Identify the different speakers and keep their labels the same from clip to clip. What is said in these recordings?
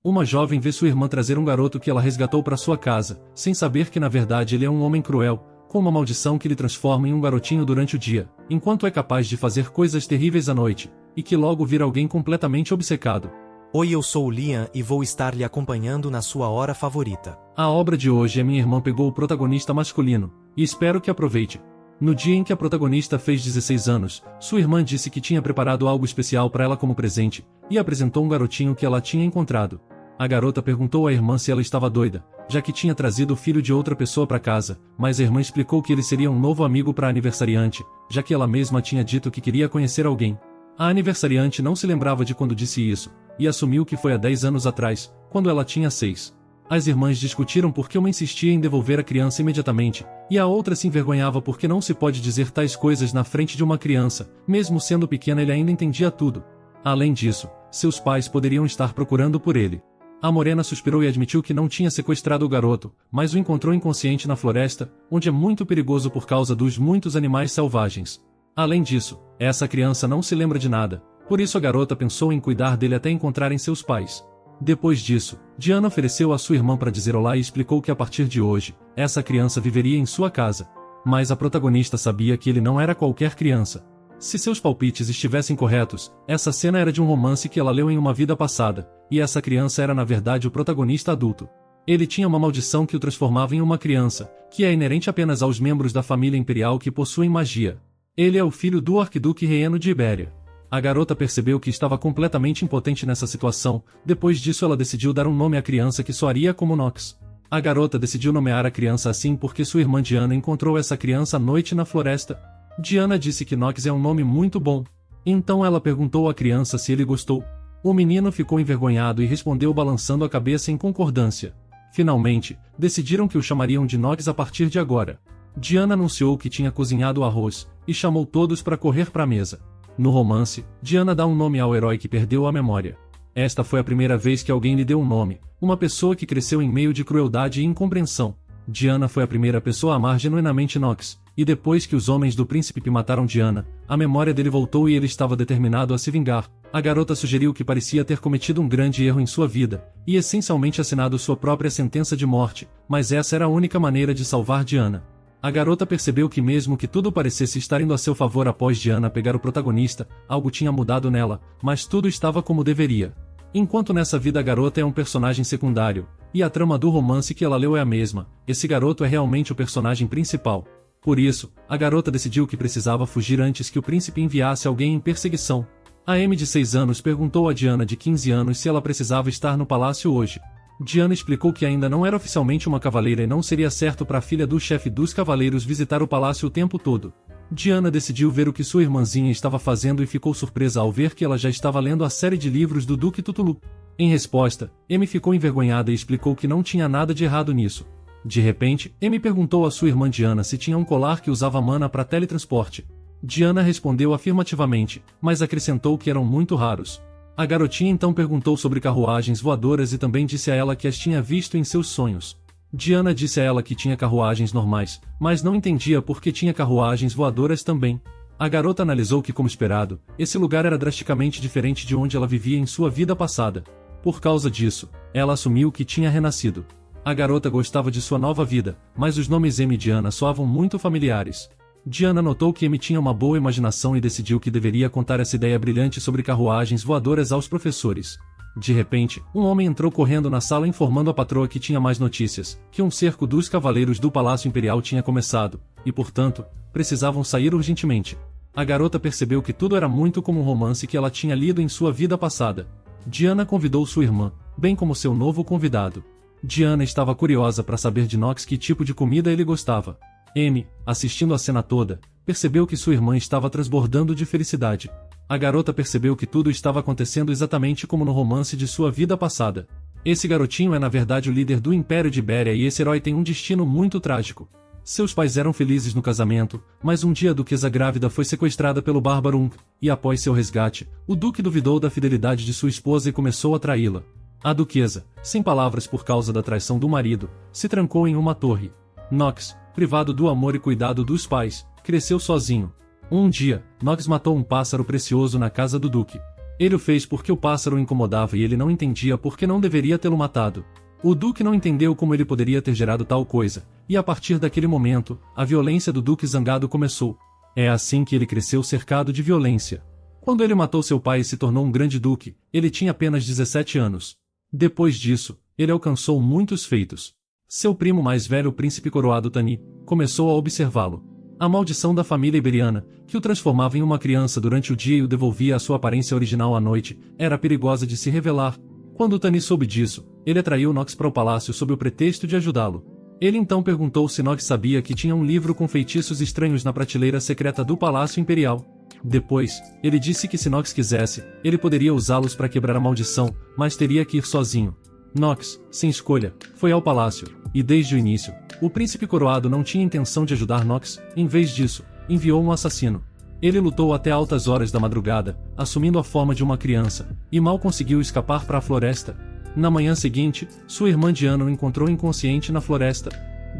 Speaker 1: Uma jovem vê sua irmã trazer um garoto que ela resgatou para sua casa, sem saber que na verdade ele é um homem cruel, com uma maldição que lhe transforma em um garotinho durante o dia, enquanto é capaz de fazer coisas terríveis à noite, e que logo vira alguém completamente obcecado.
Speaker 2: Oi, eu sou o Liam e vou estar lhe acompanhando na sua hora favorita.
Speaker 1: A obra de hoje é Minha Irmã Pegou o Protagonista Masculino, e espero que aproveite. No dia em que a protagonista fez 16 anos, sua irmã disse que tinha preparado algo especial para ela como presente, e apresentou um garotinho que ela tinha encontrado. A garota perguntou à irmã se ela estava doida, já que tinha trazido o filho de outra pessoa para casa, mas a irmã explicou que ele seria um novo amigo para a aniversariante, já que ela mesma tinha dito que queria conhecer alguém. A aniversariante não se lembrava de quando disse isso, e assumiu que foi há 10 anos atrás, quando ela tinha 6. As irmãs discutiram porque uma insistia em devolver a criança imediatamente, e a outra se envergonhava porque não se pode dizer tais coisas na frente de uma criança, mesmo sendo pequena ele ainda entendia tudo. Além disso, seus pais poderiam estar procurando por ele. A morena suspirou e admitiu que não tinha sequestrado o garoto, mas o encontrou inconsciente na floresta, onde é muito perigoso por causa dos muitos animais selvagens. Além disso, essa criança não se lembra de nada, por isso a garota pensou em cuidar dele até encontrarem seus pais. Depois disso, Diana ofereceu a sua irmã para dizer olá e explicou que a partir de hoje, essa criança viveria em sua casa. Mas a protagonista sabia que ele não era qualquer criança. Se seus palpites estivessem corretos, essa cena era de um romance que ela leu em uma vida passada, e essa criança era na verdade o protagonista adulto. Ele tinha uma maldição que o transformava em uma criança, que é inerente apenas aos membros da família imperial que possuem magia. Ele é o filho do arquiduque Rhieno de Ibéria. A garota percebeu que estava completamente impotente nessa situação, depois disso ela decidiu dar um nome à criança que soaria como Nox. A garota decidiu nomear a criança assim porque sua irmã Diana encontrou essa criança à noite na floresta. Diana disse que Nox é um nome muito bom. Então ela perguntou à criança se ele gostou. O menino ficou envergonhado e respondeu balançando a cabeça em concordância. Finalmente, decidiram que o chamariam de Nox a partir de agora. Diana anunciou que tinha cozinhado o arroz, e chamou todos para correr para a mesa. No romance, Diana dá um nome ao herói que perdeu a memória. Esta foi a primeira vez que alguém lhe deu um nome, uma pessoa que cresceu em meio de crueldade e incompreensão. Diana foi a primeira pessoa a amar genuinamente Nox, e depois que os homens do príncipe mataram Diana, a memória dele voltou e ele estava determinado a se vingar. A garota sugeriu que parecia ter cometido um grande erro em sua vida, e essencialmente assinado sua própria sentença de morte, mas essa era a única maneira de salvar Diana. A garota percebeu que mesmo que tudo parecesse estar indo a seu favor após Diana pegar o protagonista, algo tinha mudado nela, mas tudo estava como deveria. Enquanto nessa vida a garota é um personagem secundário, e a trama do romance que ela leu é a mesma, esse garoto é realmente o personagem principal. Por isso, a garota decidiu que precisava fugir antes que o príncipe enviasse alguém em perseguição. A Amy de 6 anos perguntou a Diana de 15 anos se ela precisava estar no palácio hoje. Diana explicou que ainda não era oficialmente uma cavaleira e não seria certo para a filha do chefe dos cavaleiros visitar o palácio o tempo todo. Diana decidiu ver o que sua irmãzinha estava fazendo e ficou surpresa ao ver que ela já estava lendo a série de livros do Duque Tutulu. Em resposta, Amy ficou envergonhada e explicou que não tinha nada de errado nisso. De repente, Amy perguntou à sua irmã Diana se tinha um colar que usava mana para teletransporte. Diana respondeu afirmativamente, mas acrescentou que eram muito raros. A garotinha então perguntou sobre carruagens voadoras e também disse a ela que as tinha visto em seus sonhos. Diana disse a ela que tinha carruagens normais, mas não entendia por que tinha carruagens voadoras também. A garota analisou que, como esperado, esse lugar era drasticamente diferente de onde ela vivia em sua vida passada. Por causa disso, ela assumiu que tinha renascido. A garota gostava de sua nova vida, mas os nomes Amy e Diana soavam muito familiares. Diana notou que Amy tinha uma boa imaginação e decidiu que deveria contar essa ideia brilhante sobre carruagens voadoras aos professores. De repente, um homem entrou correndo na sala informando a patroa que tinha mais notícias, que um cerco dos cavaleiros do Palácio Imperial tinha começado, e portanto, precisavam sair urgentemente. A garota percebeu que tudo era muito como um romance que ela tinha lido em sua vida passada. Diana convidou sua irmã, bem como seu novo convidado. Diana estava curiosa para saber de Nox que tipo de comida ele gostava. Amy, assistindo a cena toda, percebeu que sua irmã estava transbordando de felicidade. A garota percebeu que tudo estava acontecendo exatamente como no romance de sua vida passada. Esse garotinho é na verdade o líder do Império de Ibéria e esse herói tem um destino muito trágico. Seus pais eram felizes no casamento, mas um dia a duquesa grávida foi sequestrada pelo bárbaro Unk, e após seu resgate, o duque duvidou da fidelidade de sua esposa e começou a traí-la. A duquesa, sem palavras por causa da traição do marido, se trancou em uma torre. Nox, privado do amor e cuidado dos pais, cresceu sozinho. Um dia, Nox matou um pássaro precioso na casa do duque. Ele o fez porque o pássaro o incomodava e ele não entendia por que não deveria tê-lo matado. O Duque não entendeu como ele poderia ter gerado tal coisa, e a partir daquele momento, a violência do Duque zangado começou. É assim que ele cresceu cercado de violência. Quando ele matou seu pai e se tornou um grande duque, ele tinha apenas 17 anos. Depois disso, ele alcançou muitos feitos. Seu primo mais velho, o príncipe coroado Tani, começou a observá-lo. A maldição da família iberiana, que o transformava em uma criança durante o dia e o devolvia à sua aparência original à noite, era perigosa de se revelar. Quando Tani soube disso, ele atraiu Nox para o palácio sob o pretexto de ajudá-lo. Ele então perguntou se Nox sabia que tinha um livro com feitiços estranhos na prateleira secreta do Palácio Imperial. Depois, ele disse que se Nox quisesse, ele poderia usá-los para quebrar a maldição, mas teria que ir sozinho. Nox, sem escolha, foi ao palácio, e desde o início, o príncipe coroado não tinha intenção de ajudar Nox. Em vez disso, enviou um assassino. Ele lutou até altas horas da madrugada, assumindo a forma de uma criança, e mal conseguiu escapar para a floresta. Na manhã seguinte, sua irmã Diana o encontrou inconsciente na floresta.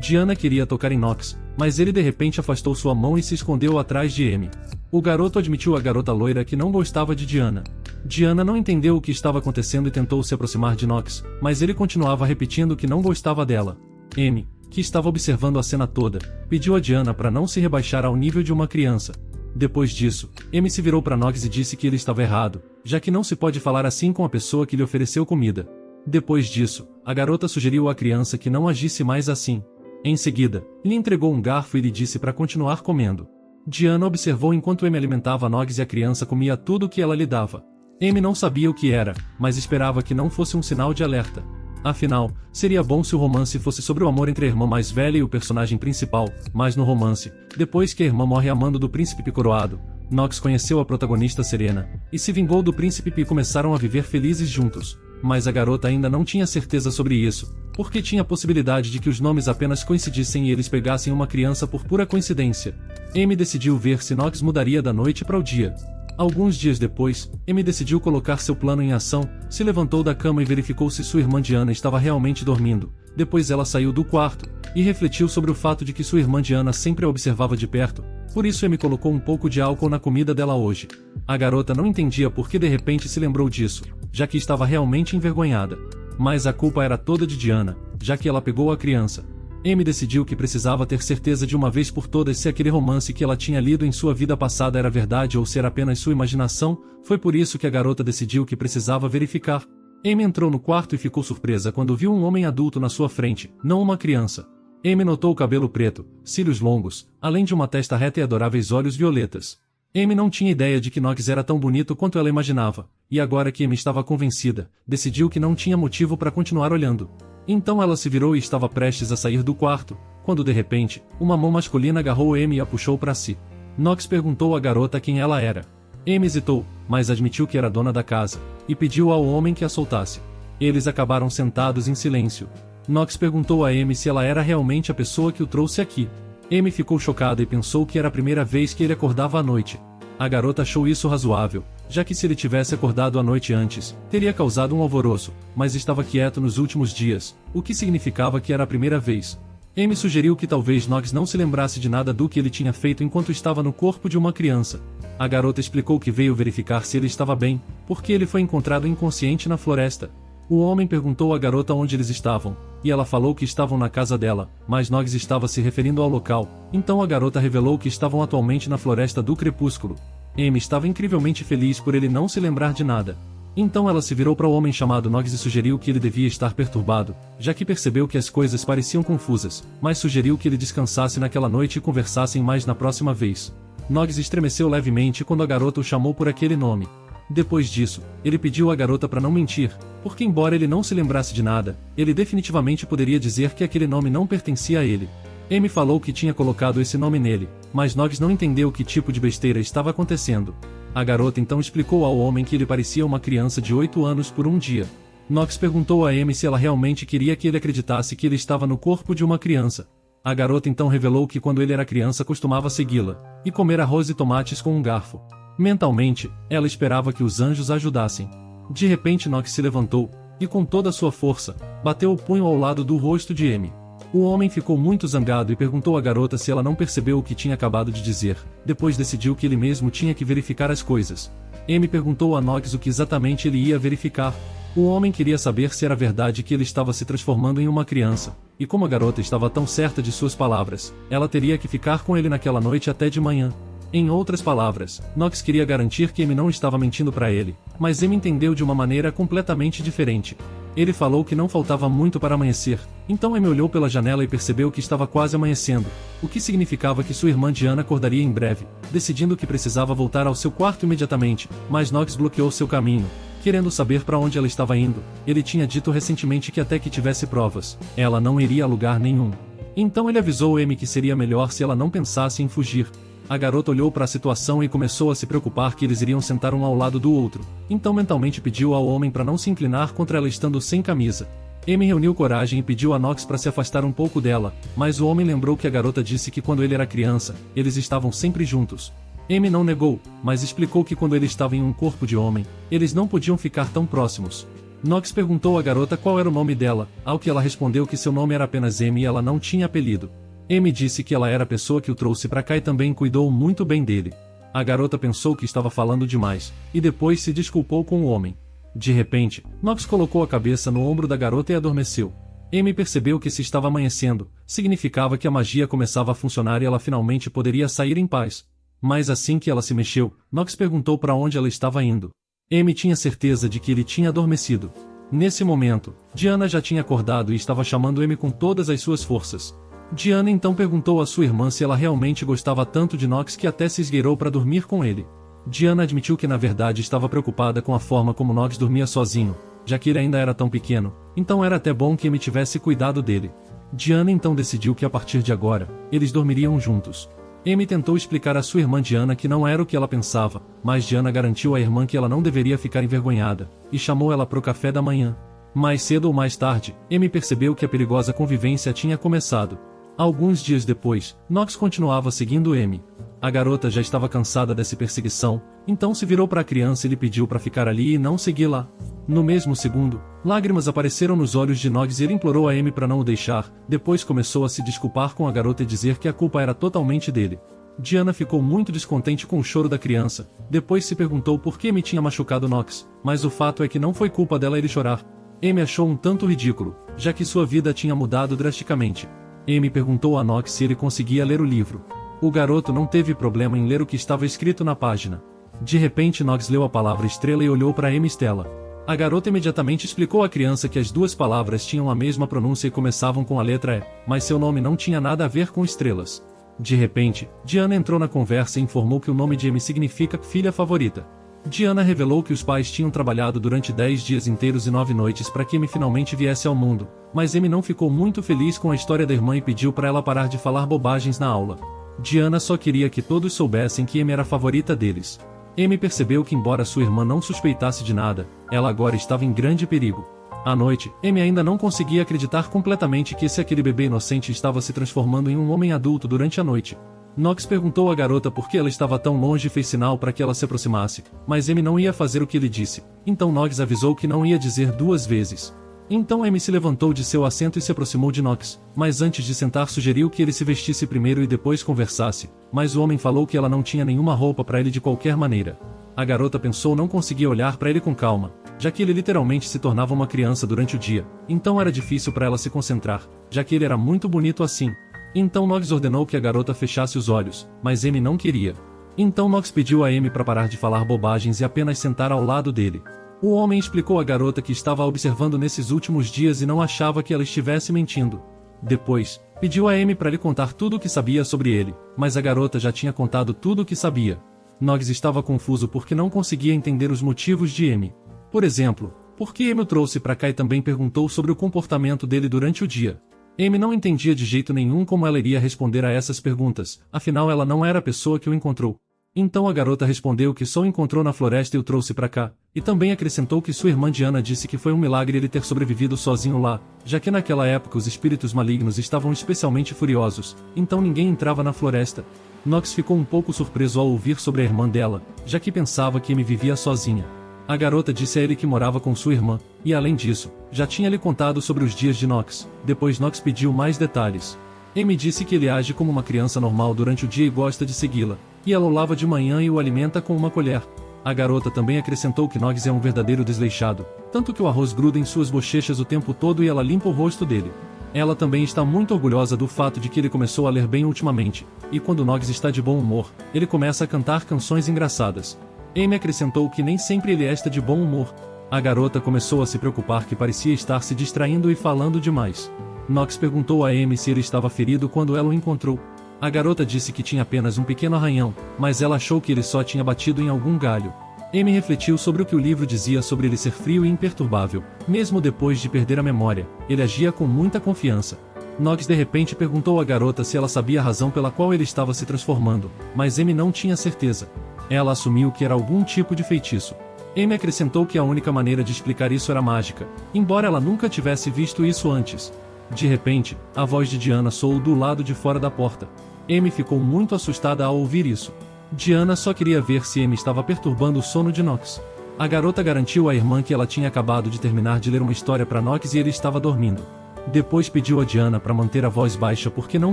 Speaker 1: Diana queria tocar em Nox, mas ele de repente afastou sua mão e se escondeu atrás de Amy. O garoto admitiu à garota loira que não gostava de Diana. Diana não entendeu o que estava acontecendo e tentou se aproximar de Nox, mas ele continuava repetindo que não gostava dela. Amy, que estava observando a cena toda, pediu a Diana para não se rebaixar ao nível de uma criança. Depois disso, Amy se virou para Nox e disse que ele estava errado, já que não se pode falar assim com a pessoa que lhe ofereceu comida. Depois disso, a garota sugeriu à criança que não agisse mais assim. Em seguida, lhe entregou um garfo e lhe disse para continuar comendo. Diana observou enquanto Amy alimentava Nox e a criança comia tudo o que ela lhe dava. Amy não sabia o que era, mas esperava que não fosse um sinal de alerta. Afinal, seria bom se o romance fosse sobre o amor entre a irmã mais velha e o personagem principal, mas no romance, depois que a irmã morre amando do príncipe coroado, Nox conheceu a protagonista Serena, e se vingou do príncipe e começaram a viver felizes juntos. Mas a garota ainda não tinha certeza sobre isso, porque tinha a possibilidade de que os nomes apenas coincidissem e eles pegassem uma criança por pura coincidência. Amy decidiu ver se Nox mudaria da noite para o dia. Alguns dias depois, Amy decidiu colocar seu plano em ação, se levantou da cama e verificou se sua irmã Diana estava realmente dormindo. Depois ela saiu do quarto, e refletiu sobre o fato de que sua irmã Diana sempre a observava de perto, por isso Amy colocou um pouco de álcool na comida dela hoje. A garota não entendia por que de repente se lembrou disso, já que estava realmente envergonhada. Mas a culpa era toda de Diana, já que ela pegou a criança. Amy decidiu que precisava ter certeza de uma vez por todas se aquele romance que ela tinha lido em sua vida passada era verdade ou se era apenas sua imaginação. Foi por isso que a garota decidiu que precisava verificar. Amy entrou no quarto e ficou surpresa quando viu um homem adulto na sua frente, não uma criança. Amy notou o cabelo preto, cílios longos, além de uma testa reta e adoráveis olhos violetas. Amy não tinha ideia de que Nox era tão bonito quanto ela imaginava, e agora que Amy estava convencida, decidiu que não tinha motivo para continuar olhando. Então ela se virou e estava prestes a sair do quarto, quando de repente, uma mão masculina agarrou Amy e a puxou para si. Nox perguntou à garota quem ela era. Amy hesitou, mas admitiu que era dona da casa, e pediu ao homem que a soltasse. Eles acabaram sentados em silêncio. Nox perguntou a Amy se ela era realmente a pessoa que o trouxe aqui. Amy ficou chocada e pensou que era a primeira vez que ele acordava à noite. A garota achou isso razoável, já que se ele tivesse acordado a noite antes, teria causado um alvoroço, mas estava quieto nos últimos dias, o que significava que era a primeira vez. Amy sugeriu que talvez Nox não se lembrasse de nada do que ele tinha feito enquanto estava no corpo de uma criança. A garota explicou que veio verificar se ele estava bem, porque ele foi encontrado inconsciente na floresta. O homem perguntou à garota onde eles estavam, e ela falou que estavam na casa dela, mas Nox estava se referindo ao local, então a garota revelou que estavam atualmente na Floresta do Crepúsculo. Amy estava incrivelmente feliz por ele não se lembrar de nada. Então ela se virou para o homem chamado Nox e sugeriu que ele devia estar perturbado, já que percebeu que as coisas pareciam confusas, mas sugeriu que ele descansasse naquela noite e conversassem mais na próxima vez. Nox estremeceu levemente quando a garota o chamou por aquele nome. Depois disso, ele pediu à garota para não mentir, porque embora ele não se lembrasse de nada, ele definitivamente poderia dizer que aquele nome não pertencia a ele. Amy falou que tinha colocado esse nome nele, mas Nox não entendeu que tipo de besteira estava acontecendo. A garota então explicou ao homem que ele parecia uma criança de 8 anos por um dia. Nox perguntou a Amy se ela realmente queria que ele acreditasse que ele estava no corpo de uma criança. A garota então revelou que quando ele era criança costumava segui-la, e comer arroz e tomates com um garfo. Mentalmente, ela esperava que os anjos a ajudassem. De repente Nox se levantou, e com toda a sua força, bateu o punho ao lado do rosto de Amy. O homem ficou muito zangado e perguntou à garota se ela não percebeu o que tinha acabado de dizer. Depois decidiu que ele mesmo tinha que verificar as coisas. Amy perguntou a Knox o que exatamente ele ia verificar. O homem queria saber se era verdade que ele estava se transformando em uma criança. E como a garota estava tão certa de suas palavras, ela teria que ficar com ele naquela noite até de manhã. Em outras palavras, Knox queria garantir que Amy não estava mentindo para ele, mas Amy entendeu de uma maneira completamente diferente. Ele falou que não faltava muito para amanhecer, então Amy olhou pela janela e percebeu que estava quase amanhecendo, o que significava que sua irmã Diana acordaria em breve, decidindo que precisava voltar ao seu quarto imediatamente, mas Knox bloqueou seu caminho, querendo saber para onde ela estava indo. Ele tinha dito recentemente que até que tivesse provas, ela não iria a lugar nenhum. Então ele avisou Amy que seria melhor se ela não pensasse em fugir. A garota olhou para a situação e começou a se preocupar que eles iriam sentar um ao lado do outro, então mentalmente pediu ao homem para não se inclinar contra ela estando sem camisa. Amy reuniu coragem e pediu a Knox para se afastar um pouco dela, mas o homem lembrou que a garota disse que quando ele era criança, eles estavam sempre juntos. Amy não negou, mas explicou que quando ele estava em um corpo de homem, eles não podiam ficar tão próximos. Knox perguntou à garota qual era o nome dela, ao que ela respondeu que seu nome era apenas Amy e ela não tinha apelido. Amy disse que ela era a pessoa que o trouxe para cá e também cuidou muito bem dele. A garota pensou que estava falando demais, e depois se desculpou com o homem. De repente, Knox colocou a cabeça no ombro da garota e adormeceu. Amy percebeu que se estava amanhecendo, significava que a magia começava a funcionar e ela finalmente poderia sair em paz. Mas assim que ela se mexeu, Knox perguntou para onde ela estava indo. Amy tinha certeza de que ele tinha adormecido. Nesse momento, Diana já tinha acordado e estava chamando Amy com todas as suas forças. Diana então perguntou à sua irmã se ela realmente gostava tanto de Knox que até se esgueirou para dormir com ele. Diana admitiu que na verdade estava preocupada com a forma como Knox dormia sozinho, já que ele ainda era tão pequeno, então era até bom que Amy tivesse cuidado dele. Diana então decidiu que a partir de agora, eles dormiriam juntos. Amy tentou explicar à sua irmã Diana que não era o que ela pensava, mas Diana garantiu à irmã que ela não deveria ficar envergonhada, e chamou ela para o café da manhã. Mais cedo ou mais tarde, Amy percebeu que a perigosa convivência tinha começado. Alguns dias depois, Knox continuava seguindo Amy. A garota já estava cansada dessa perseguição, então se virou para a criança e lhe pediu para ficar ali e não segui-la. No mesmo segundo, lágrimas apareceram nos olhos de Knox e ele implorou a Amy para não o deixar, depois começou a se desculpar com a garota e dizer que a culpa era totalmente dele. Diana ficou muito descontente com o choro da criança, depois se perguntou por que Amy tinha machucado Knox, mas o fato é que não foi culpa dela ele chorar. Amy achou um tanto ridículo, já que sua vida tinha mudado drasticamente. Amy perguntou a Knox se ele conseguia ler o livro. O garoto não teve problema em ler o que estava escrito na página. De repente Knox leu a palavra estrela e olhou para Amy Stella. A garota imediatamente explicou à criança que as duas palavras tinham a mesma pronúncia e começavam com a letra E, mas seu nome não tinha nada a ver com estrelas. De repente, Diana entrou na conversa e informou que o nome de Amy significa filha favorita. Diana revelou que os pais tinham trabalhado durante 10 dias inteiros e 9 noites para que Amy finalmente viesse ao mundo, mas Amy não ficou muito feliz com a história da irmã e pediu para ela parar de falar bobagens na aula. Diana só queria que todos soubessem que Amy era a favorita deles. Amy percebeu que embora sua irmã não suspeitasse de nada, ela agora estava em grande perigo. À noite, Amy ainda não conseguia acreditar completamente que aquele bebê inocente estava se transformando em um homem adulto durante a noite. Knox perguntou à garota por que ela estava tão longe e fez sinal para que ela se aproximasse, mas Amy não ia fazer o que ele disse, então Knox avisou que não ia dizer 2 vezes. Então Amy se levantou de seu assento e se aproximou de Knox, mas antes de sentar sugeriu que ele se vestisse primeiro e depois conversasse, mas o homem falou que ela não tinha nenhuma roupa para ele de qualquer maneira. A garota pensou não conseguia olhar para ele com calma, já que ele literalmente se tornava uma criança durante o dia, então era difícil para ela se concentrar, já que ele era muito bonito assim. Então Knox ordenou que a garota fechasse os olhos, mas Amy não queria. Então Knox pediu a Amy para parar de falar bobagens e apenas sentar ao lado dele. O homem explicou à garota que estava a observando nesses últimos dias e não achava que ela estivesse mentindo. Depois, pediu a Amy para lhe contar tudo o que sabia sobre ele, mas a garota já tinha contado tudo o que sabia. Knox estava confuso porque não conseguia entender os motivos de Amy. Por exemplo, por que Amy o trouxe para cá e também perguntou sobre o comportamento dele durante o dia. Amy não entendia de jeito nenhum como ela iria responder a essas perguntas, afinal ela não era a pessoa que o encontrou. Então a garota respondeu que só o encontrou na floresta e o trouxe para cá, e também acrescentou que sua irmã Diana disse que foi um milagre ele ter sobrevivido sozinho lá, já que naquela época os espíritos malignos estavam especialmente furiosos, então ninguém entrava na floresta. Knox ficou um pouco surpreso ao ouvir sobre a irmã dela, já que pensava que Amy vivia sozinha. A garota disse a ele que morava com sua irmã, e além disso, já tinha lhe contado sobre os dias de Knox. Depois Knox pediu mais detalhes. Amy disse que ele age como uma criança normal durante o dia e gosta de segui-la, e ela o lava de manhã e o alimenta com uma colher. A garota também acrescentou que Knox é um verdadeiro desleixado, tanto que o arroz gruda em suas bochechas o tempo todo e ela limpa o rosto dele. Ela também está muito orgulhosa do fato de que ele começou a ler bem ultimamente, e quando Knox está de bom humor, ele começa a cantar canções engraçadas. Amy acrescentou que nem sempre ele está de bom humor. A garota começou a se preocupar que parecia estar se distraindo e falando demais. Knox perguntou a Amy se ele estava ferido quando ela o encontrou. A garota disse que tinha apenas um pequeno arranhão, mas ela achou que ele só tinha batido em algum galho. Amy refletiu sobre o que o livro dizia sobre ele ser frio e imperturbável. Mesmo depois de perder a memória, ele agia com muita confiança. Knox de repente perguntou à garota se ela sabia a razão pela qual ele estava se transformando, mas Amy não tinha certeza. Ela assumiu que era algum tipo de feitiço. Amy acrescentou que a única maneira de explicar isso era mágica, embora ela nunca tivesse visto isso antes. De repente, a voz de Diana soou do lado de fora da porta. Amy ficou muito assustada ao ouvir isso. Diana só queria ver se Amy estava perturbando o sono de Knox. A garota garantiu à irmã que ela tinha acabado de terminar de ler uma história para Knox e ele estava dormindo. Depois pediu a Diana para manter a voz baixa porque não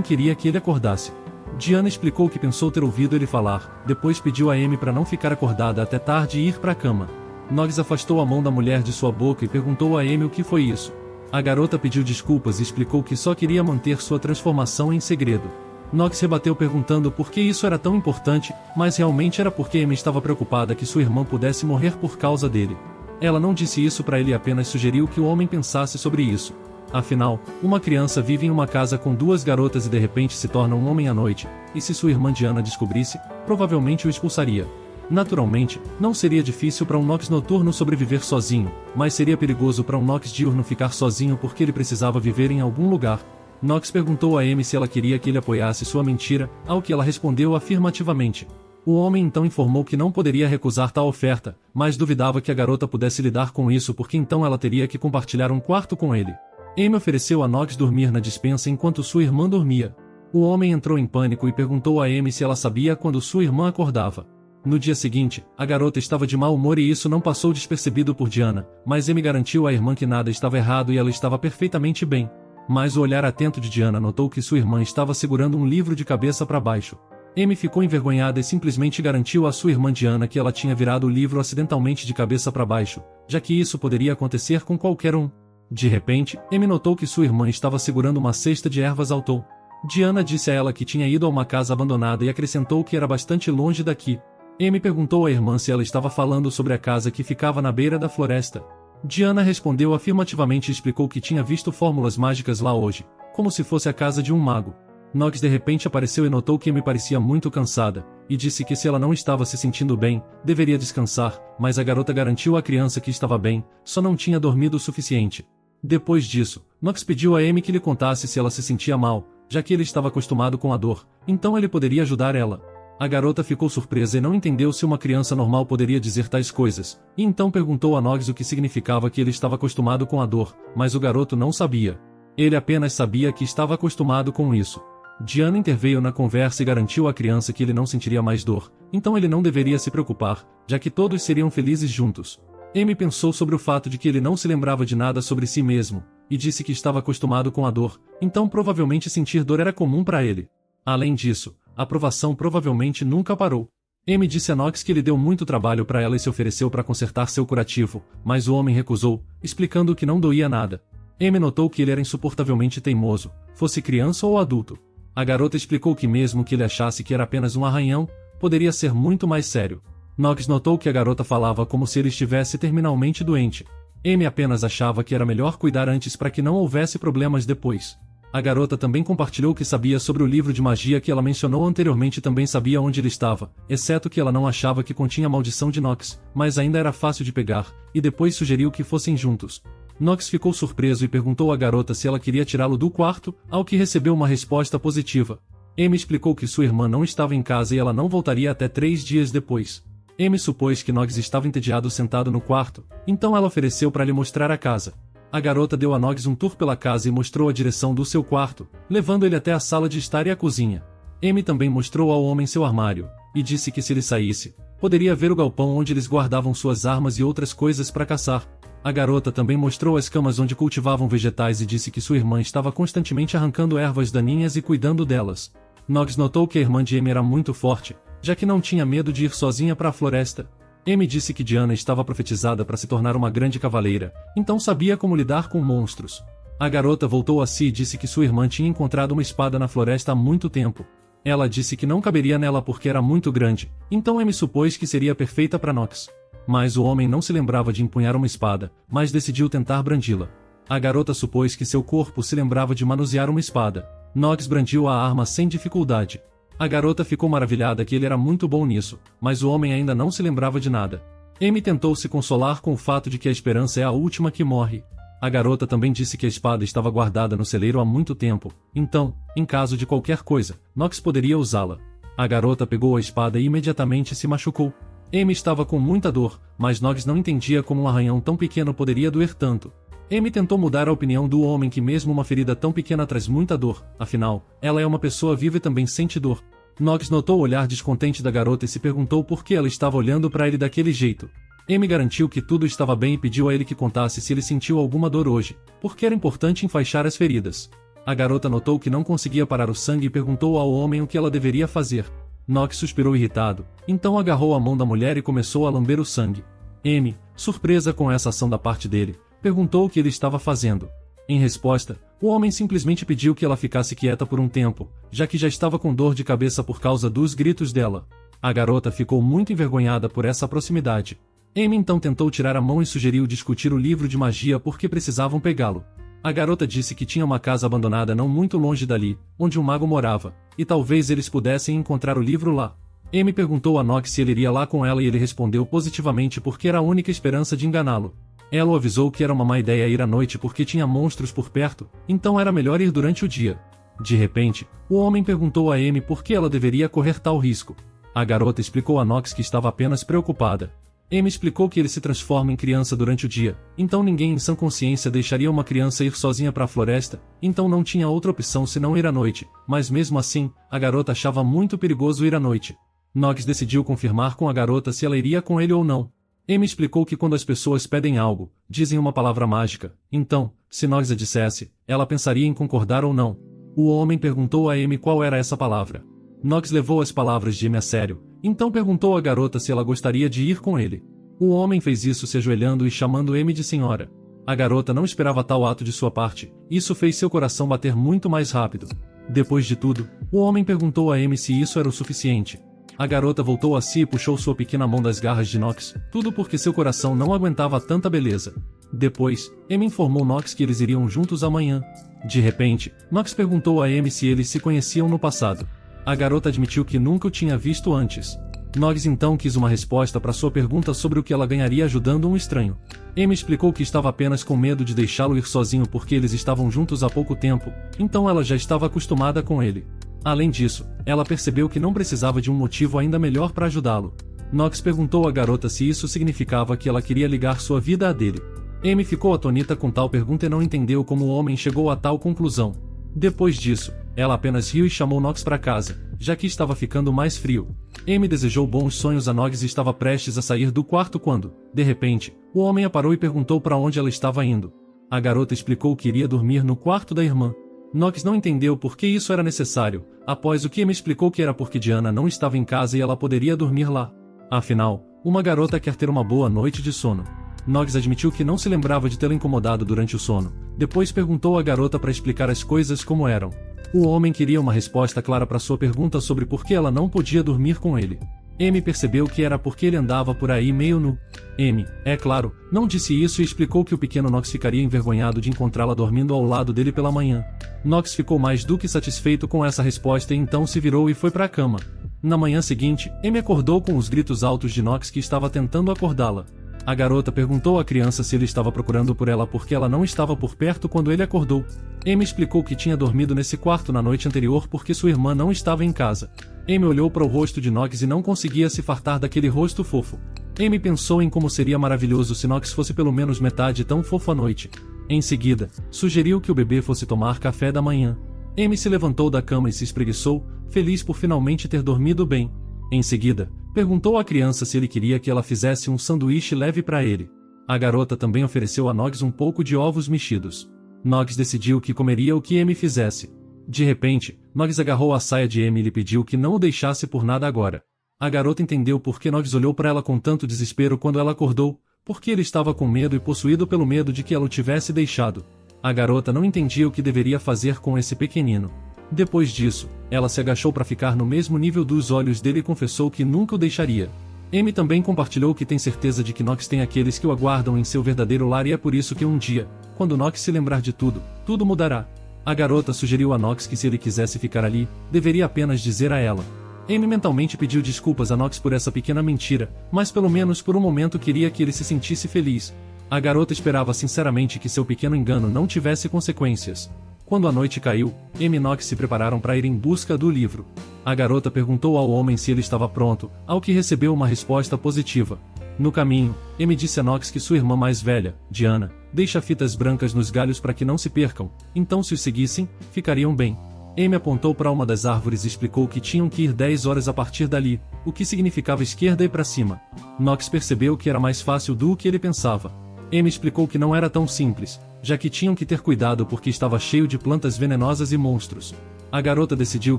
Speaker 1: queria que ele acordasse. Diana explicou que pensou ter ouvido ele falar, depois pediu a Amy para não ficar acordada até tarde e ir para a cama. Knox afastou a mão da mulher de sua boca e perguntou a Amy o que foi isso. A garota pediu desculpas e explicou que só queria manter sua transformação em segredo. Knox rebateu perguntando por que isso era tão importante, mas realmente era porque Amy estava preocupada que sua irmã pudesse morrer por causa dele. Ela não disse isso para ele e apenas sugeriu que o homem pensasse sobre isso. Afinal, uma criança vive em uma casa com duas garotas e de repente se torna um homem à noite, e se sua irmã Diana descobrisse, provavelmente o expulsaria. Naturalmente, não seria difícil para um Knox noturno sobreviver sozinho, mas seria perigoso para um Knox diurno ficar sozinho porque ele precisava viver em algum lugar. Knox perguntou a Amy se ela queria que ele apoiasse sua mentira, ao que ela respondeu afirmativamente. O homem então informou que não poderia recusar tal oferta, mas duvidava que a garota pudesse lidar com isso porque então ela teria que compartilhar um quarto com ele. Amy ofereceu a Knox dormir na despensa enquanto sua irmã dormia. O homem entrou em pânico e perguntou a Amy se ela sabia quando sua irmã acordava. No dia seguinte, a garota estava de mau humor e isso não passou despercebido por Diana, mas Amy garantiu à irmã que nada estava errado e ela estava perfeitamente bem. Mas o olhar atento de Diana notou que sua irmã estava segurando um livro de cabeça para baixo. Amy ficou envergonhada e simplesmente garantiu à sua irmã Diana que ela tinha virado o livro acidentalmente de cabeça para baixo, já que isso poderia acontecer com qualquer um. De repente, Amy notou que sua irmã estava segurando uma cesta de ervas altou. Diana disse a ela que tinha ido a uma casa abandonada e acrescentou que era bastante longe daqui. Amy perguntou à irmã se ela estava falando sobre a casa que ficava na beira da floresta. Diana respondeu afirmativamente e explicou que tinha visto fórmulas mágicas lá hoje, como se fosse a casa de um mago. Knox de repente apareceu e notou que Amy parecia muito cansada, e disse que se ela não estava se sentindo bem, deveria descansar, mas a garota garantiu à criança que estava bem, só não tinha dormido o suficiente. Depois disso, Knox pediu a Amy que lhe contasse se ela se sentia mal, já que ele estava acostumado com a dor, então ele poderia ajudar ela. A garota ficou surpresa e não entendeu se uma criança normal poderia dizer tais coisas, e então perguntou a Knox o que significava que ele estava acostumado com a dor, mas o garoto não sabia. Ele apenas sabia que estava acostumado com isso. Diana interveio na conversa e garantiu à criança que ele não sentiria mais dor, então ele não deveria se preocupar, já que todos seriam felizes juntos. Amy pensou sobre o fato de que ele não se lembrava de nada sobre si mesmo, e disse que estava acostumado com a dor, então provavelmente sentir dor era comum para ele. Além disso, a provação provavelmente nunca parou. Amy disse a Knox que ele deu muito trabalho para ela e se ofereceu para consertar seu curativo, mas o homem recusou, explicando que não doía nada. Amy notou que ele era insuportavelmente teimoso, fosse criança ou adulto. A garota explicou que mesmo que ele achasse que era apenas um arranhão, poderia ser muito mais sério. Knox notou que a garota falava como se ele estivesse terminalmente doente. Amy apenas achava que era melhor cuidar antes para que não houvesse problemas depois. A garota também compartilhou que sabia sobre o livro de magia que ela mencionou anteriormente e também sabia onde ele estava, exceto que ela não achava que continha a maldição de Knox, mas ainda era fácil de pegar, e depois sugeriu que fossem juntos. Knox ficou surpreso e perguntou à garota se ela queria tirá-lo do quarto, ao que recebeu uma resposta positiva. Amy explicou que sua irmã não estava em casa e ela não voltaria até 3 dias depois. Amy supôs que Knox estava entediado sentado no quarto, então ela ofereceu para lhe mostrar a casa. A garota deu a Knox um tour pela casa e mostrou a direção do seu quarto, levando ele até a sala de estar e a cozinha. Amy também mostrou ao homem seu armário, e disse que se ele saísse, Poderia ver o galpão onde eles guardavam suas armas e outras coisas para caçar. A garota também mostrou as camas onde cultivavam vegetais e disse que sua irmã estava constantemente arrancando ervas daninhas e cuidando delas. Knox notou que a irmã de Amy era muito forte, já que não tinha medo de ir sozinha para a floresta. Amy disse que Diana estava profetizada para se tornar uma grande cavaleira, então sabia como lidar com monstros. A garota voltou a si e disse que sua irmã tinha encontrado uma espada na floresta há muito tempo. Ela disse que não caberia nela porque era muito grande, então Amy supôs que seria perfeita para Knox. Mas o homem não se lembrava de empunhar uma espada, mas decidiu tentar brandi-la. A garota supôs que seu corpo se lembrava de manusear uma espada. Knox brandiu a arma sem dificuldade. A garota ficou maravilhada que ele era muito bom nisso, mas o homem ainda não se lembrava de nada. Amy tentou se consolar com o fato de que a esperança é a última que morre. A garota também disse que a espada estava guardada no celeiro há muito tempo, então, em caso de qualquer coisa, Knox poderia usá-la. A garota pegou a espada e imediatamente se machucou. Amy estava com muita dor, mas Knox não entendia como um arranhão tão pequeno poderia doer tanto. Amy tentou mudar a opinião do homem que mesmo uma ferida tão pequena traz muita dor, afinal, ela é uma pessoa viva e também sente dor. Knox notou o olhar descontente da garota e se perguntou por que ela estava olhando para ele daquele jeito. Amy garantiu que tudo estava bem e pediu a ele que contasse se ele sentiu alguma dor hoje, porque era importante enfaixar as feridas. A garota notou que não conseguia parar o sangue e perguntou ao homem o que ela deveria fazer. Knox suspirou irritado, então agarrou a mão da mulher e começou a lamber o sangue. Amy, surpresa com essa ação da parte dele, perguntou o que ele estava fazendo. Em resposta, o homem simplesmente pediu que ela ficasse quieta por um tempo, já que já estava com dor de cabeça por causa dos gritos dela. A garota ficou muito envergonhada por essa proximidade. Amy então tentou tirar a mão e sugeriu discutir o livro de magia porque precisavam pegá-lo. A garota disse que tinha uma casa abandonada não muito longe dali, onde um mago morava, e talvez eles pudessem encontrar o livro lá. Amy perguntou a Knox se ele iria lá com ela e ele respondeu positivamente porque era a única esperança de enganá-lo. Ela o avisou que era uma má ideia ir à noite porque tinha monstros por perto, então era melhor ir durante o dia. De repente, o homem perguntou a Amy por que ela deveria correr tal risco. A garota explicou a Knox que estava apenas preocupada. Amy explicou que ele se transforma em criança durante o dia, então ninguém em sã consciência deixaria uma criança ir sozinha para a floresta, então não tinha outra opção senão ir à noite, mas mesmo assim, a garota achava muito perigoso ir à noite. Knox decidiu confirmar com a garota se ela iria com ele ou não. Amy explicou que quando as pessoas pedem algo, dizem uma palavra mágica, então, se Knox a dissesse, ela pensaria em concordar ou não. O homem perguntou a Amy qual era essa palavra. Knox levou as palavras de Amy a sério, então perguntou à garota se ela gostaria de ir com ele. O homem fez isso se ajoelhando e chamando Amy de senhora. A garota não esperava tal ato de sua parte, isso fez seu coração bater muito mais rápido. Depois de tudo, o homem perguntou a Amy se isso era o suficiente. A garota voltou a si e puxou sua pequena mão das garras de Knox, tudo porque seu coração não aguentava tanta beleza. Depois, Amy informou Knox que eles iriam juntos amanhã. De repente, Knox perguntou a Amy se eles se conheciam no passado. A garota admitiu que nunca o tinha visto antes. Knox então quis uma resposta para sua pergunta sobre o que ela ganharia ajudando um estranho. Amy explicou que estava apenas com medo de deixá-lo ir sozinho porque eles estavam juntos há pouco tempo, então ela já estava acostumada com ele. Além disso, ela percebeu que não precisava de um motivo ainda melhor para ajudá-lo. Knox perguntou à garota se isso significava que ela queria ligar sua vida à dele. Amy ficou atônita com tal pergunta e não entendeu como o homem chegou a tal conclusão. Depois disso, ela apenas riu e chamou Knox para casa, já que estava ficando mais frio. Amy desejou bons sonhos a Knox e estava prestes a sair do quarto quando, de repente, o homem a parou e perguntou para onde ela estava indo. A garota explicou que iria dormir no quarto da irmã. Knox não entendeu por que isso era necessário, após o que Amy explicou que era porque Diana não estava em casa e ela poderia dormir lá. Afinal, uma garota quer ter uma boa noite de sono. Knox admitiu que não se lembrava de tê-la incomodado durante o sono. Depois perguntou à garota para explicar as coisas como eram. O homem queria uma resposta clara para sua pergunta sobre por que ela não podia dormir com ele. Amy percebeu que era porque ele andava por aí meio nu. Amy, é claro, não disse isso e explicou que o pequeno Knox ficaria envergonhado de encontrá-la dormindo ao lado dele pela manhã. Knox ficou mais do que satisfeito com essa resposta e então se virou e foi para a cama. Na manhã seguinte, Amy acordou com os gritos altos de Knox que estava tentando acordá-la. A garota perguntou à criança se ele estava procurando por ela porque ela não estava por perto quando ele acordou. Amy explicou que tinha dormido nesse quarto na noite anterior porque sua irmã não estava em casa. Amy olhou para o rosto de Knox e não conseguia se fartar daquele rosto fofo. Amy pensou em como seria maravilhoso se Knox fosse pelo menos metade tão fofo à noite. Em seguida, sugeriu que o bebê fosse tomar café da manhã. Amy se levantou da cama e se espreguiçou, feliz por finalmente ter dormido bem. Em seguida, Perguntou à criança se ele queria que ela fizesse um sanduíche leve para ele. A garota também ofereceu a Noggs um pouco de ovos mexidos. Noggs decidiu que comeria o que Amy fizesse. De repente, Noggs agarrou a saia de Amy e lhe pediu que não o deixasse por nada agora. A garota entendeu por que Noggs olhou para ela com tanto desespero quando ela acordou, porque ele estava com medo e possuído pelo medo de que ela o tivesse deixado. A garota não entendia o que deveria fazer com esse pequenino. Depois disso, ela se agachou para ficar no mesmo nível dos olhos dele e confessou que nunca o deixaria. Amy também compartilhou que tem certeza de que Noggs tem aqueles que o aguardam em seu verdadeiro lar e é por isso que um dia, quando Noggs se lembrar de tudo, tudo mudará. A garota sugeriu a Noggs que se ele quisesse ficar ali, deveria apenas dizer a ela. Amy mentalmente pediu desculpas a Noggs por essa pequena mentira, mas pelo menos por um momento queria que ele se sentisse feliz. A garota esperava sinceramente que seu pequeno engano não tivesse consequências. Quando a noite caiu, Amy e Noggs se prepararam para ir em busca do livro. A garota perguntou ao homem se ele estava pronto, ao que recebeu uma resposta positiva. No caminho, Amy disse a Noggs que sua irmã mais velha, Diana, deixa fitas brancas nos galhos para que não se percam, então se os seguissem, ficariam bem. Amy apontou para uma das árvores e explicou que tinham que ir 10 horas a partir dali, o que significava esquerda e para cima. Noggs percebeu que era mais fácil do que ele pensava. Amy explicou que não era tão simples, já que tinham que ter cuidado porque estava cheio de plantas venenosas e monstros. A garota decidiu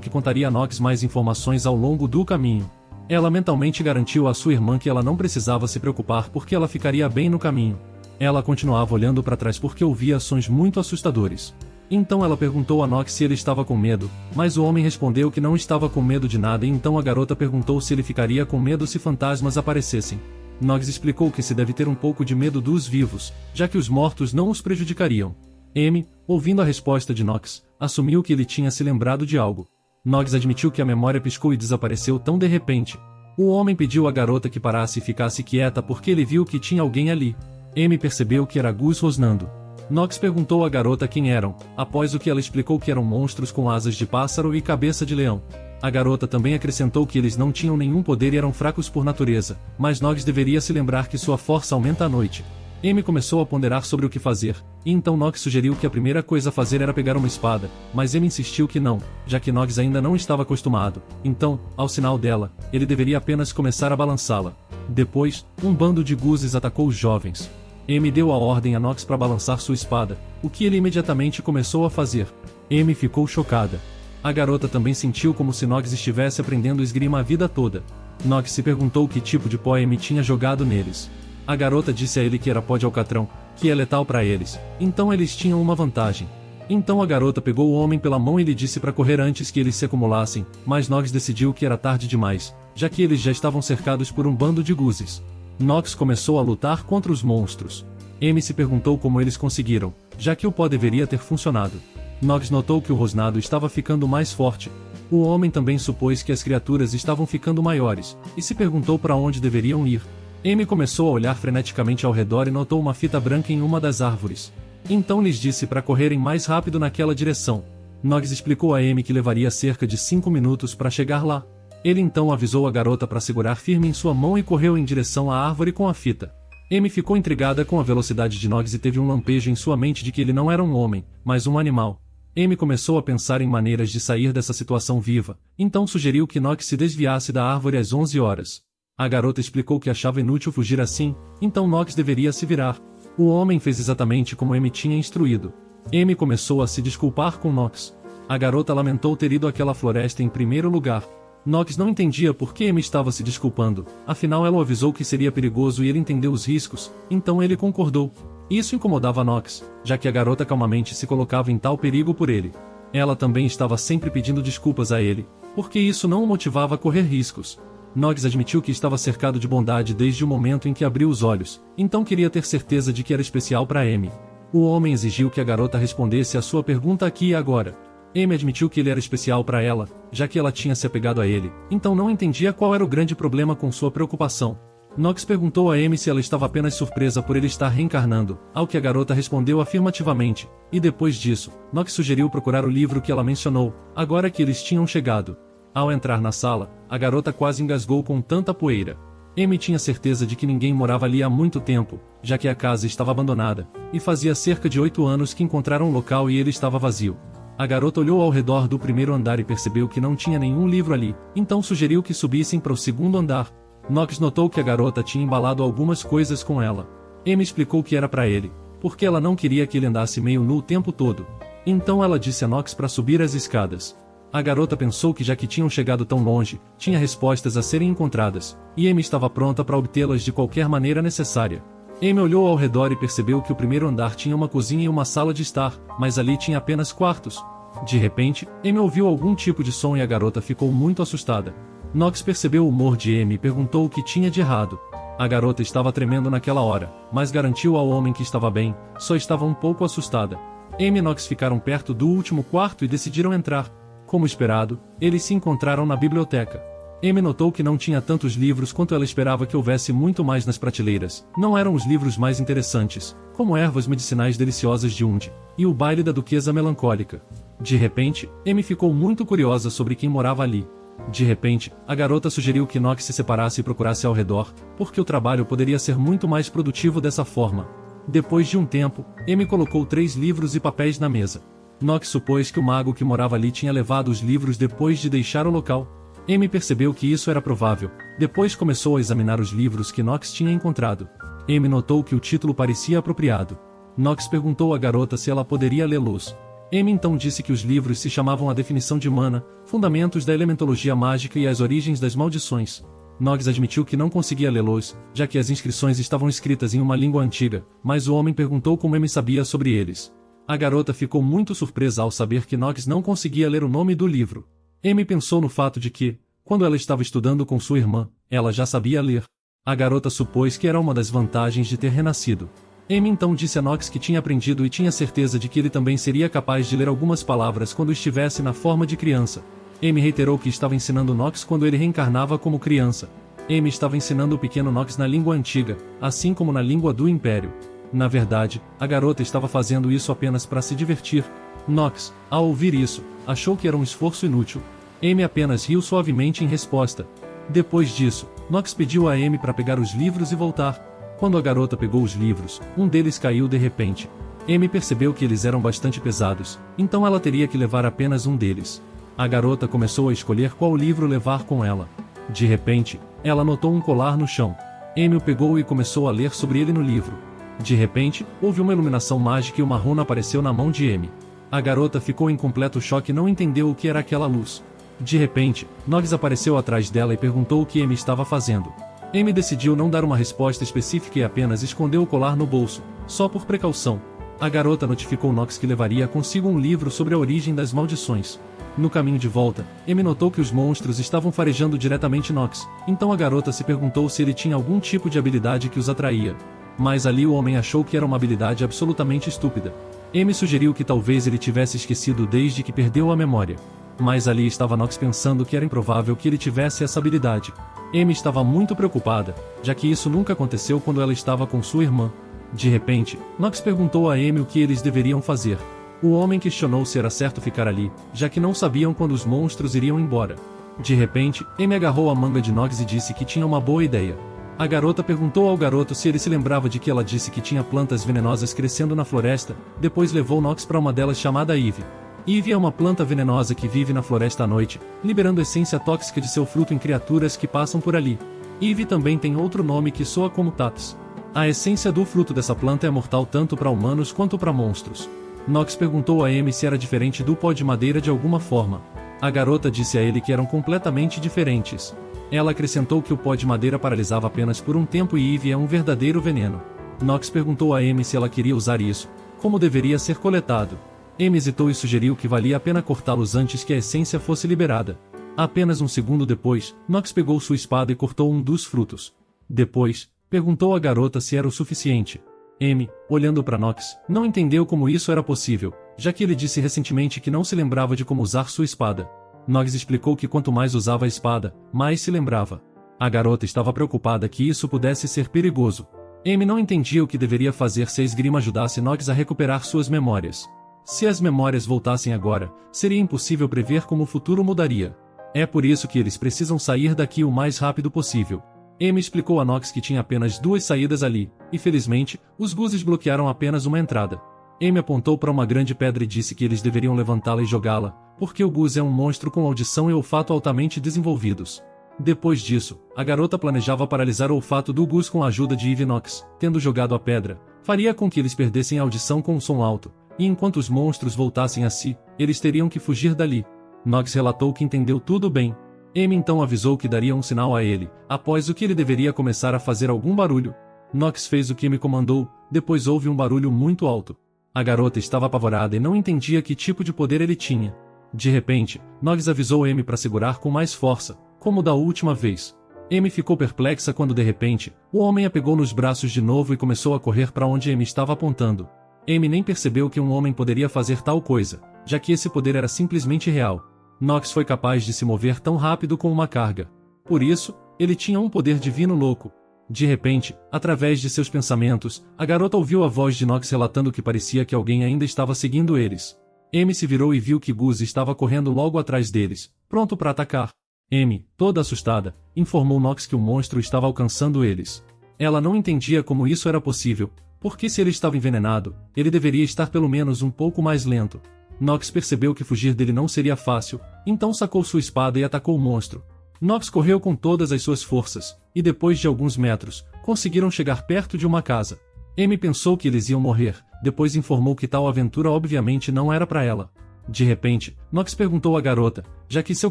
Speaker 1: que contaria a Noggs mais informações ao longo do caminho. Ela mentalmente garantiu à sua irmã que ela não precisava se preocupar porque ela ficaria bem no caminho. Ela continuava olhando para trás porque ouvia sons muito assustadores. Então ela perguntou a Noggs se ele estava com medo, mas o homem respondeu que não estava com medo de nada e então a garota perguntou se ele ficaria com medo se fantasmas aparecessem. Noggs explicou que se deve ter um pouco de medo dos vivos, já que os mortos não os prejudicariam. Amy, ouvindo a resposta de Noggs, assumiu que ele tinha se lembrado de algo. Noggs admitiu que a memória piscou e desapareceu tão de repente. O homem pediu à garota que parasse e ficasse quieta porque ele viu que tinha alguém ali. Amy percebeu que era Gus rosnando. Noggs perguntou à garota quem eram, após o que ela explicou que eram monstros com asas de pássaro e cabeça de leão. A garota também acrescentou que eles não tinham nenhum poder e eram fracos por natureza, mas Noggs deveria se lembrar que sua força aumenta à noite. Amy começou a ponderar sobre o que fazer, e então Noggs sugeriu que a primeira coisa a fazer era pegar uma espada, mas Amy insistiu que não, já que Noggs ainda não estava acostumado. Então, ao sinal dela, ele deveria apenas começar a balançá-la. Depois, um bando de Guses atacou os jovens. Amy deu a ordem a Noggs para balançar sua espada, o que ele imediatamente começou a fazer. Amy ficou chocada. A garota também sentiu como se Noggs estivesse aprendendo esgrima a vida toda. Noggs se perguntou que tipo de pó Amy tinha jogado neles. A garota disse a ele que era pó de alcatrão, que é letal para eles, então eles tinham uma vantagem. Então a garota pegou o homem pela mão e lhe disse para correr antes que eles se acumulassem, mas Noggs decidiu que era tarde demais, já que eles já estavam cercados por um bando de Guses. Noggs começou a lutar contra os monstros. Amy se perguntou como eles conseguiram, já que o pó deveria ter funcionado. Noggs notou que o rosnado estava ficando mais forte. O homem também supôs que as criaturas estavam ficando maiores, e se perguntou para onde deveriam ir. Amy começou a olhar freneticamente ao redor e notou uma fita branca em uma das árvores. Então lhes disse para correrem mais rápido naquela direção. Noggs explicou a Amy que levaria cerca de 5 minutos para chegar lá. Ele então avisou a garota para segurar firme em sua mão e correu em direção à árvore com a fita. Amy ficou intrigada com a velocidade de Noggs e teve um lampejo em sua mente de que ele não era um homem, mas um animal. Amy começou a pensar em maneiras de sair dessa situação viva, então sugeriu que Noggs se desviasse da árvore às 11 horas. A garota explicou que achava inútil fugir assim, então Noggs deveria se virar. O homem fez exatamente como Amy tinha instruído. Amy começou a se desculpar com Noggs. A garota lamentou ter ido àquela floresta em primeiro lugar. Noggs não entendia por que Amy estava se desculpando, afinal ela o avisou que seria perigoso e ele entendeu os riscos, então ele concordou. Isso incomodava Noggs, já que a garota calmamente se colocava em tal perigo por ele. Ela também estava sempre pedindo desculpas a ele, porque isso não o motivava a correr riscos. Noggs admitiu que estava cercado de bondade desde o momento em que abriu os olhos, então queria ter certeza de que era especial para Amy. O homem exigiu que a garota respondesse a sua pergunta aqui e agora. Amy admitiu que ele era especial para ela, já que ela tinha se apegado a ele, então não entendia qual era o grande problema com sua preocupação. Noggs perguntou a Amy se ela estava apenas surpresa por ele estar reencarnando, ao que a garota respondeu afirmativamente, e depois disso, Noggs sugeriu procurar o livro que ela mencionou, agora que eles tinham chegado. Ao entrar na sala, a garota quase engasgou com tanta poeira. Amy tinha certeza de que ninguém morava ali há muito tempo, já que a casa estava abandonada, e fazia cerca de 8 anos que encontraram o local e ele estava vazio. A garota olhou ao redor do primeiro andar e percebeu que não tinha nenhum livro ali, então sugeriu que subissem para o segundo andar. Knox notou que a garota tinha embalado algumas coisas com ela. Amy explicou que era para ele, porque ela não queria que ele andasse meio nu o tempo todo. Então ela disse a Knox para subir as escadas. A garota pensou que já que tinham chegado tão longe, tinha respostas a serem encontradas, e Amy estava pronta para obtê-las de qualquer maneira necessária. Amy olhou ao redor e percebeu que o primeiro andar tinha uma cozinha e uma sala de estar, mas ali tinha apenas quartos. De repente, Amy ouviu algum tipo de som e a garota ficou muito assustada. Knox percebeu o humor de Amy e perguntou o que tinha de errado. A garota estava tremendo naquela hora, mas garantiu ao homem que estava bem, só estava um pouco assustada. Amy e Knox ficaram perto do último quarto e decidiram entrar. Como esperado, eles se encontraram na biblioteca. Amy notou que não tinha tantos livros quanto ela esperava que houvesse muito mais nas prateleiras. Não eram os livros mais interessantes, como Ervas Medicinais Deliciosas de Unde e O Baile da Duquesa Melancólica. De repente, Amy ficou muito curiosa sobre quem morava ali. De repente, a garota sugeriu que Knox se separasse e procurasse ao redor, porque o trabalho poderia ser muito mais produtivo dessa forma. Depois de um tempo, Amy colocou 3 livros e papéis na mesa. Knox supôs que o mago que morava ali tinha levado os livros depois de deixar o local. Amy percebeu que isso era provável, depois começou a examinar os livros que Knox tinha encontrado. Amy notou que o título parecia apropriado. Knox perguntou à garota se ela poderia lê-los. Amy então disse que os livros se chamavam A Definição de Mana, Fundamentos da Elementologia Mágica e as Origens das Maldições. Knox admitiu que não conseguia lê-los, já que as inscrições estavam escritas em uma língua antiga, mas o homem perguntou como Amy sabia sobre eles. A garota ficou muito surpresa ao saber que Knox não conseguia ler o nome do livro. Amy pensou no fato de que, quando ela estava estudando com sua irmã, ela já sabia ler. A garota supôs que era uma das vantagens de ter renascido. Amy então disse a Knox que tinha aprendido e tinha certeza de que ele também seria capaz de ler algumas palavras quando estivesse na forma de criança. Amy reiterou que estava ensinando Knox quando ele reencarnava como criança. Amy estava ensinando o pequeno Knox na língua antiga, assim como na língua do Império. Na verdade, a garota estava fazendo isso apenas para se divertir. Knox, ao ouvir isso, achou que era um esforço inútil. Amy apenas riu suavemente em resposta. Depois disso, Knox pediu a Amy para pegar os livros e voltar. Quando a garota pegou os livros, um deles caiu de repente. Amy percebeu que eles eram bastante pesados, então ela teria que levar apenas um deles. A garota começou a escolher qual livro levar com ela. De repente, ela notou um colar no chão. Amy o pegou e começou a ler sobre ele no livro. De repente, houve uma iluminação mágica e uma runa apareceu na mão de Amy. A garota ficou em completo choque e não entendeu o que era aquela luz. De repente, Knox apareceu atrás dela e perguntou o que Amy estava fazendo. Amy decidiu não dar uma resposta específica e apenas escondeu o colar no bolso, só por precaução. A garota notificou Knox que levaria consigo um livro sobre a origem das maldições. No caminho de volta, Amy notou que os monstros estavam farejando diretamente Knox, então a garota se perguntou se ele tinha algum tipo de habilidade que os atraía. Mas ali o homem achou que era uma habilidade absolutamente estúpida. Amy sugeriu que talvez ele tivesse esquecido desde que perdeu a memória. Mas ali estava Knox pensando que era improvável que ele tivesse essa habilidade. Amy estava muito preocupada, já que isso nunca aconteceu quando ela estava com sua irmã. De repente, Knox perguntou a Amy o que eles deveriam fazer. O homem questionou se era certo ficar ali, já que não sabiam quando os monstros iriam embora. De repente, Amy agarrou a manga de Knox e disse que tinha uma boa ideia. A garota perguntou ao garoto se ele se lembrava de que ela disse que tinha plantas venenosas crescendo na floresta, depois levou Knox para uma delas chamada Eve. Eve é uma planta venenosa que vive na floresta à noite, liberando essência tóxica de seu fruto em criaturas que passam por ali. Eve também tem outro nome que soa como Tatus. A essência do fruto dessa planta é mortal tanto para humanos quanto para monstros. Knox perguntou a Amy se era diferente do pó de madeira de alguma forma. A garota disse a ele que eram completamente diferentes. Ela acrescentou que o pó de madeira paralisava apenas por um tempo e Eve é um verdadeiro veneno. Knox perguntou a Amy se ela queria usar isso, como deveria ser coletado. Amy hesitou e sugeriu que valia a pena cortá-los antes que a essência fosse liberada. Apenas um segundo depois, Knox pegou sua espada e cortou um dos frutos. Depois, perguntou à garota se era o suficiente. Amy, olhando para Knox, não entendeu como isso era possível, já que ele disse recentemente que não se lembrava de como usar sua espada. Knox explicou que quanto mais usava a espada, mais se lembrava. A garota estava preocupada que isso pudesse ser perigoso. Amy não entendia o que deveria fazer se a esgrima ajudasse Knox a recuperar suas memórias. Se as memórias voltassem agora, seria impossível prever como o futuro mudaria. É por isso que eles precisam sair daqui o mais rápido possível. Amy explicou a Knox que tinha apenas 2 saídas ali, e felizmente, os Guzes bloquearam apenas uma entrada. Amy apontou para uma grande pedra e disse que eles deveriam levantá-la e jogá-la, porque o Guz é um monstro com audição e olfato altamente desenvolvidos. Depois disso, a garota planejava paralisar o olfato do Gus com a ajuda de Eve Knox, tendo jogado a pedra, faria com que eles perdessem a audição com um som alto, e enquanto os monstros voltassem a si, eles teriam que fugir dali. Knox relatou que entendeu tudo bem. Amy então avisou que daria um sinal a ele, após o que ele deveria começar a fazer algum barulho. Knox fez o que Amy comandou, depois houve um barulho muito alto. A garota estava apavorada e não entendia que tipo de poder ele tinha. De repente, Knox avisou Amy para segurar com mais força, como da última vez. Amy ficou perplexa quando de repente, o homem a pegou nos braços de novo e começou a correr para onde Amy estava apontando. Amy nem percebeu que um homem poderia fazer tal coisa, já que esse poder era simplesmente real. Knox foi capaz de se mover tão rápido com uma carga. Por isso, ele tinha um poder divino louco. De repente, através de seus pensamentos, a garota ouviu a voz de Knox relatando que parecia que alguém ainda estava seguindo eles. Amy se virou e viu que Gus estava correndo logo atrás deles, pronto para atacar. Amy, toda assustada, informou Knox que o monstro estava alcançando eles. Ela não entendia como isso era possível, porque se ele estava envenenado, ele deveria estar pelo menos um pouco mais lento. Knox percebeu que fugir dele não seria fácil, então sacou sua espada e atacou o monstro. Knox correu com todas as suas forças, e depois de alguns metros, conseguiram chegar perto de uma casa. Amy pensou que eles iam morrer, depois informou que tal aventura obviamente não era para ela. De repente, Knox perguntou à garota, já que seu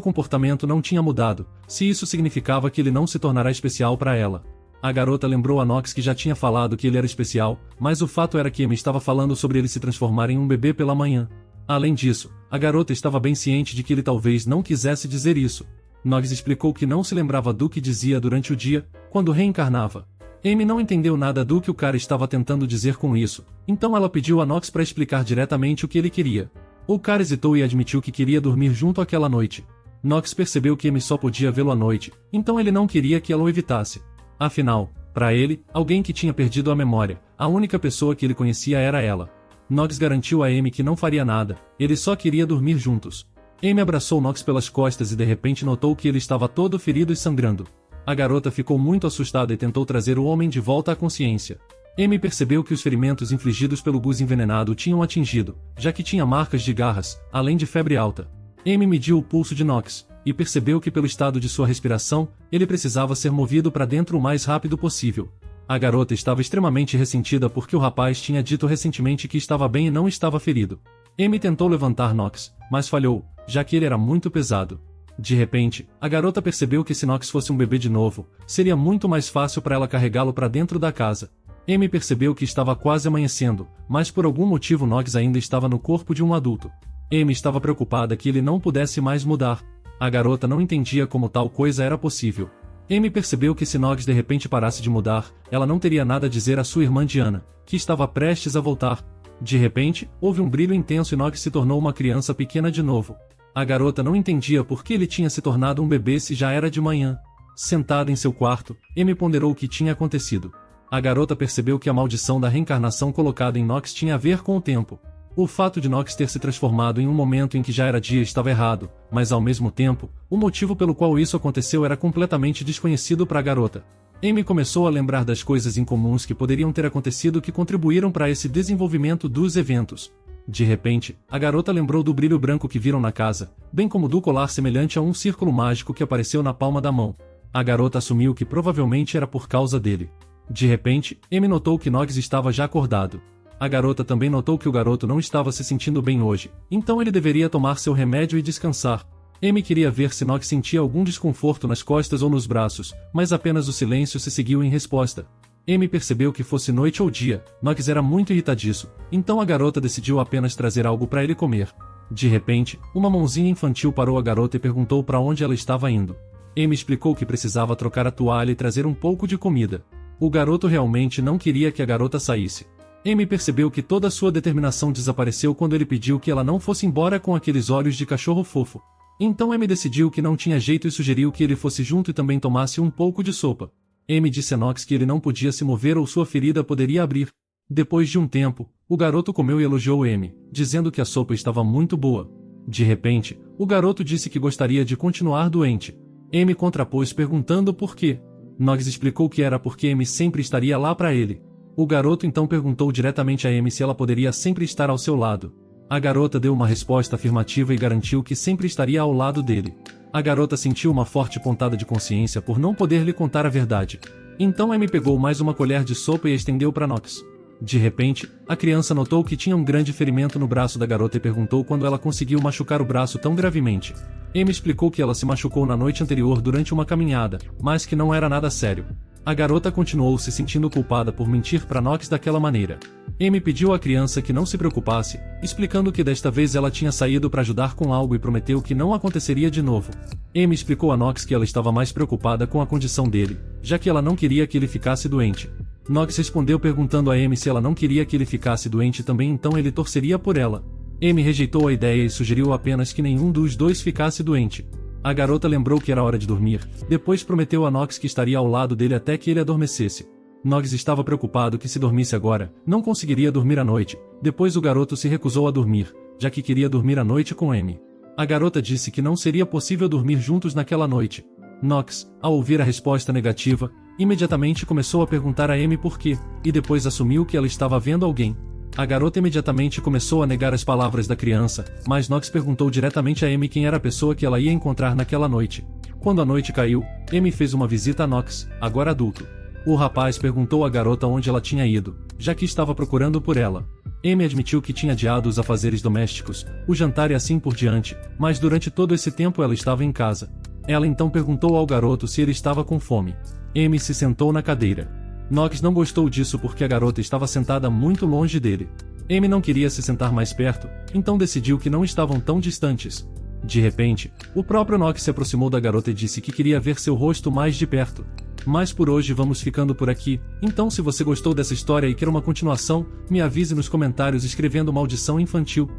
Speaker 1: comportamento não tinha mudado, se isso significava que ele não se tornará especial para ela. A garota lembrou a Knox que já tinha falado que ele era especial, mas o fato era que Amy estava falando sobre ele se transformar em um bebê pela manhã. Além disso, a garota estava bem ciente de que ele talvez não quisesse dizer isso. Knox explicou que não se lembrava do que dizia durante o dia, quando reencarnava. Amy não entendeu nada do que o cara estava tentando dizer com isso, então ela pediu a Knox para explicar diretamente o que ele queria. O cara hesitou e admitiu que queria dormir junto aquela noite. Knox percebeu que Amy só podia vê-lo à noite, então ele não queria que ela o evitasse. Afinal, para ele, alguém que tinha perdido a memória, a única pessoa que ele conhecia era ela. Knox garantiu a Amy que não faria nada, ele só queria dormir juntos. Amy abraçou Knox pelas costas e de repente notou que ele estava todo ferido e sangrando. A garota ficou muito assustada e tentou trazer o homem de volta à consciência. Amy percebeu que os ferimentos infligidos pelo Gus envenenado tinham atingido, já que tinha marcas de garras, além de febre alta. Amy mediu o pulso de Knox, e percebeu que pelo estado de sua respiração, ele precisava ser movido para dentro o mais rápido possível. A garota estava extremamente ressentida porque o rapaz tinha dito recentemente que estava bem e não estava ferido. Amy tentou levantar Knox, mas falhou, já que ele era muito pesado. De repente, a garota percebeu que se Knox fosse um bebê de novo, seria muito mais fácil para ela carregá-lo para dentro da casa. Amy percebeu que estava quase amanhecendo, mas por algum motivo Knox ainda estava no corpo de um adulto. Amy estava preocupada que ele não pudesse mais mudar. A garota não entendia como tal coisa era possível. Amy percebeu que se Knox de repente parasse de mudar, ela não teria nada a dizer à sua irmã Diana, que estava prestes a voltar. De repente, houve um brilho intenso e Knox se tornou uma criança pequena de novo. A garota não entendia por que ele tinha se tornado um bebê se já era de manhã. Sentada em seu quarto, Amy ponderou o que tinha acontecido. A garota percebeu que a maldição da reencarnação colocada em Knox tinha a ver com o tempo. O fato de Knox ter se transformado em um momento em que já era dia estava errado, mas ao mesmo tempo, o motivo pelo qual isso aconteceu era completamente desconhecido para a garota. Amy começou a lembrar das coisas incomuns que poderiam ter acontecido que contribuíram para esse desenvolvimento dos eventos. De repente, a garota lembrou do brilho branco que viram na casa, bem como do colar semelhante a um círculo mágico que apareceu na palma da mão. A garota assumiu que provavelmente era por causa dele. De repente, Amy notou que Knox estava já acordado. A garota também notou que o garoto não estava se sentindo bem hoje, então ele deveria tomar seu remédio e descansar. Amy queria ver se Knox sentia algum desconforto nas costas ou nos braços, mas apenas o silêncio se seguiu em resposta. Amy percebeu que fosse noite ou dia, Knox era muito irritadiço, então a garota decidiu apenas trazer algo para ele comer. De repente, uma mãozinha infantil parou a garota e perguntou para onde ela estava indo. Amy explicou que precisava trocar a toalha e trazer um pouco de comida. O garoto realmente não queria que a garota saísse. Amy percebeu que toda sua determinação desapareceu quando ele pediu que ela não fosse embora com aqueles olhos de cachorro fofo. Então Amy decidiu que não tinha jeito e sugeriu que ele fosse junto e também tomasse um pouco de sopa. Amy disse a Knox que ele não podia se mover ou sua ferida poderia abrir. Depois de um tempo, o garoto comeu e elogiou Amy, dizendo que a sopa estava muito boa. De repente, o garoto disse que gostaria de continuar doente. Amy contrapôs perguntando por quê. Knox explicou que era porque Amy sempre estaria lá para ele. O garoto então perguntou diretamente a Amy se ela poderia sempre estar ao seu lado. A garota deu uma resposta afirmativa e garantiu que sempre estaria ao lado dele. A garota sentiu uma forte pontada de consciência por não poder lhe contar a verdade. Então Amy pegou mais uma colher de sopa e a estendeu para Knox. De repente, a criança notou que tinha um grande ferimento no braço da garota e perguntou quando ela conseguiu machucar o braço tão gravemente. Amy explicou que ela se machucou na noite anterior durante uma caminhada, mas que não era nada sério. A garota continuou se sentindo culpada por mentir para Knox daquela maneira. Amy pediu à criança que não se preocupasse, explicando que desta vez ela tinha saído para ajudar com algo e prometeu que não aconteceria de novo. Amy explicou a Knox que ela estava mais preocupada com a condição dele, já que ela não queria que ele ficasse doente. Knox respondeu perguntando a Amy se ela não queria que ele ficasse doente também, então ele torceria por ela. Amy rejeitou a ideia e sugeriu apenas que nenhum dos dois ficasse doente. A garota lembrou que era hora de dormir, depois prometeu a Knox que estaria ao lado dele até que ele adormecesse. Knox estava preocupado que se dormisse agora, não conseguiria dormir à noite. Depois o garoto se recusou a dormir, já que queria dormir à noite com Amy. A garota disse que não seria possível dormir juntos naquela noite. Knox, ao ouvir a resposta negativa, imediatamente começou a perguntar a Amy por quê, e depois assumiu que ela estava vendo alguém. A garota imediatamente começou a negar as palavras da criança, mas Knox perguntou diretamente a Amy quem era a pessoa que ela ia encontrar naquela noite. Quando a noite caiu, Amy fez uma visita a Knox, agora adulto. O rapaz perguntou à garota onde ela tinha ido, já que estava procurando por ela. Amy admitiu que tinha adiado os afazeres domésticos, o jantar e assim por diante, mas durante todo esse tempo ela estava em casa. Ela então perguntou ao garoto se ele estava com fome. Amy se sentou na cadeira. Knox não gostou disso porque a garota estava sentada muito longe dele. Amy não queria se sentar mais perto, então decidiu que não estavam tão distantes. De repente, o próprio Knox se aproximou da garota e disse que queria ver seu rosto mais de perto. Mas por hoje vamos ficando por aqui, então se você gostou dessa história e quer uma continuação, me avise nos comentários escrevendo Maldição Infantil.